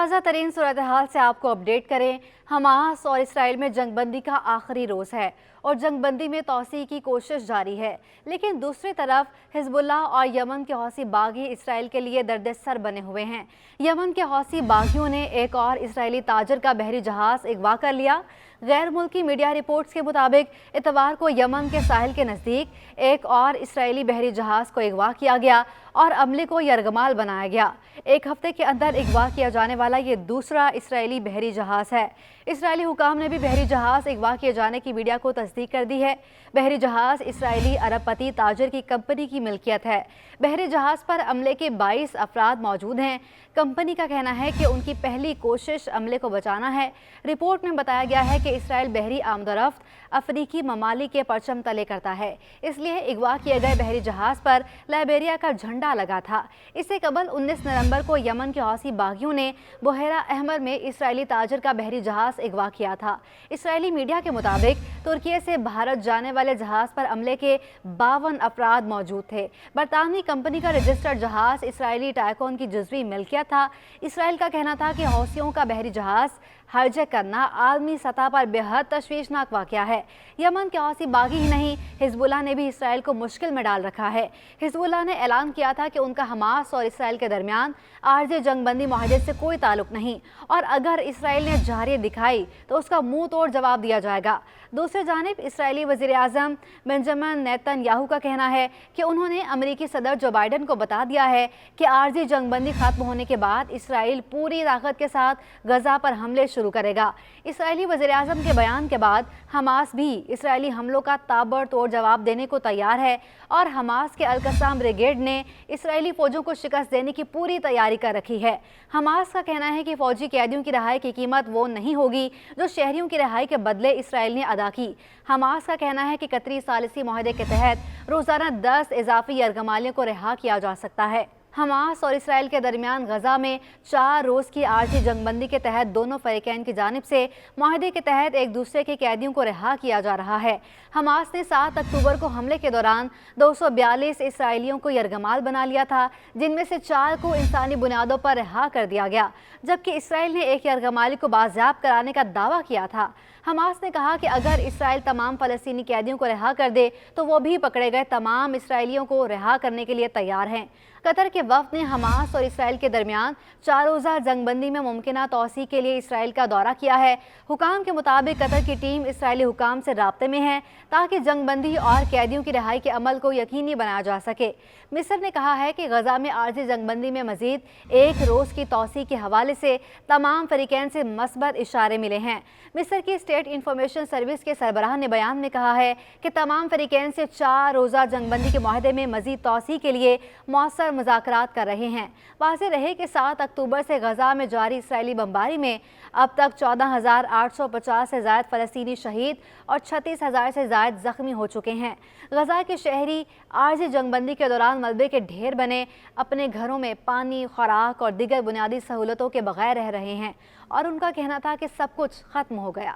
ताज़ा तरीन सूरत हाल से आपको अपडेट करें। हमास और इसराइल में जंगबंदी का आखिरी रोज़ है और जंगबंदी में तोसी की कोशिश जारी है, लेकिन दूसरी तरफ हिजबुल्लाह और यमन के हौसी बागी इसराइल के लिए दर्द सर बने हुए हैं। यमन के हौसी बागियों ने एक और इसराइली ताजर का बहरी जहाज़ अगवा कर लिया। गैर मुल्की मीडिया रिपोर्ट्स के मुताबिक इतवार को यमन के साहिल के नज़दीक एक और इसराइली बहरी जहाज़ को अगवा किया गया और अमले को यरगमाल बनाया गया। एक हफ्ते के अंदर अगवा किया जाने वाला ये दूसरा इसराइली बहरी जहाज़ है। इसराइली हुकाम ने भी बहरी जहाज़ अगवा किए जाने की मीडिया को तस्दीक कर दी है। बहरी जहाज़ इसराइली अरबपति ताजर की कंपनी की मिल्कियत है। बहरी जहाज़ पर अमले के 22 अफराद मौजूद हैं। कंपनी का कहना है कि उनकी पहली कोशिश अमले को बचाना है। रिपोर्ट में बताया गया है कि इसराइल बहरी आमदोरफ्त अफ्रीकी ममालिक के परचम तले करता है, इसलिए अगवा किए गए बहरी जहाज़ पर लाइबेरिया का झंडा लगा था। इससे कबल 19 नवंबर को यमन के हौसी बागियों ने बुहेरा अहमर में इसराइली ताजर का बहरी जहाज़ अगवा किया था। इसराइली मीडिया के मुताबिक तुर्की से भारत जाने वाले जहाज़ पर अमले के 52 अफराद मौजूद थे। बरतानवी कंपनी का रजिस्टर्ड जहाज़ इसराइली टाइकोन की जुज़वी मिल्कियत था। इसराइल का कहना था कि हौसियों का बहरी जहाज़ हाईजैक करना आलमी सतह पर बेहद तशवीशनाक वाक़या है। यमन के हौसी बागी ही नहीं, हिजबुल्लाह ने भी इसराइल को मुश्किल में डाल रखा है। हिजबुल्लाह ने ऐलान किया था कि उनका हमास और इसराइल के दरमियान आर्ज़ी जंगबंदी मुआहदे से कोई ताल्लुक नहीं और अगर इसराइल ने जरअत दिखाई तो उसका मुंह तोड़ जवाब दिया जाएगा। दूसरी जानिब इसराइली वज़ीर आज़म बेंजामिन नेतन्याहू का कहना है कि उन्होंने अमेरिकी सदर जो बाइडन को बता दिया है कि आर्ज़ी जंगबंदी खत्म होने के बाद इसराइल पूरी ताकत के साथ गजा पर हमले शुरू करेगा। इसराइली वज़ीर आज़म के बयान के बाद हमास भी इसराइली हमलों का ताबड़तोड़ जवाब देने को तैयार है और हमास के अल-कस्साम ब्रिगेड ने इसराइली फौजों को शिकस्त देने की पूरी तैयारी कर रखी है। हमास का कहना है कि फौजी कैदियों की रिहाई की कीमत वो नहीं होगी जो शहरियों की रिहाई के बदले इसराइल ने अदा की। हमास का कहना है कि कतरी सालिसी मुआहदे के तहत रोज़ाना 10 इजाफी यरगमालियों को रिहा किया जा सकता है। हमास और इसराइल के दरमियान गजा में 4 रोज़ की आर्जी जंगबंदी के तहत दोनों फरीकैन की जानिब से मुआहदे के तहत एक दूसरे के कैदियों को रिहा किया जा रहा है। हमास ने 7 अक्टूबर को हमले के दौरान 242 इसराइलियों को यरगमाल बना लिया था, जिनमें से 4 को इंसानी बुनियादों पर रिहा कर दिया गया, जबकि इसराइल ने एक यरगमाली को बाजियाब कराने का दावा किया था। हमास ने कहा कि अगर इसराइल तमाम फ़लस्तीनी कैदियों को रिहा कर दे तो वो भी पकड़े गए तमाम इसराइलियों को रिहा करने के लिए तैयार हैं। कतर के वफ़द ने हमास और इसराइल के दरमियान 4 रोज़ा जंगबंदी में मुमकिना तौसी के लिए इसराइल का दौरा किया है। हुकाम के मुताबिक कतर की टीम इसराइली हुकाम से राब्ते में है ताकि जंगबंदी और कैदियों की रिहाई के अमल को यकीनी बनाया जा सके। मिस्र ने कहा है कि गजा में आर्जी जंगबंदी में मजीद 1 रोज़ की तौसी के हवाले से तमाम फरीकैन से मस्बत इशारे मिले हैं। मिस्र की स्टेट इंफॉर्मेशन सर्विस के सरबराह ने बयान में कहा है कि तमाम फरीकैन से 4 रोज़ा जंगबंदी के मुआहदे में मजीद तौसी के लिए मौसर मुज़ाकरात कर रहे हैं। वाज़ेह रहे कि 7 अक्टूबर से गजा में जारी इसराइली बमबारी में अब तक 14,850 से ज़ायद फ़लस्तीनी शहीद और 36,000 से ज़ायद ज़ख्मी हो चुके हैं। गजा के शहरी आर्जी जंगबंदी के दौरान मलबे के ढेर बने अपने घरों में पानी, खुराक और दीगर बुनियादी सहूलतों के बगैर रह रहे हैं और उनका कहना था कि सब कुछ ख़त्म हो गया।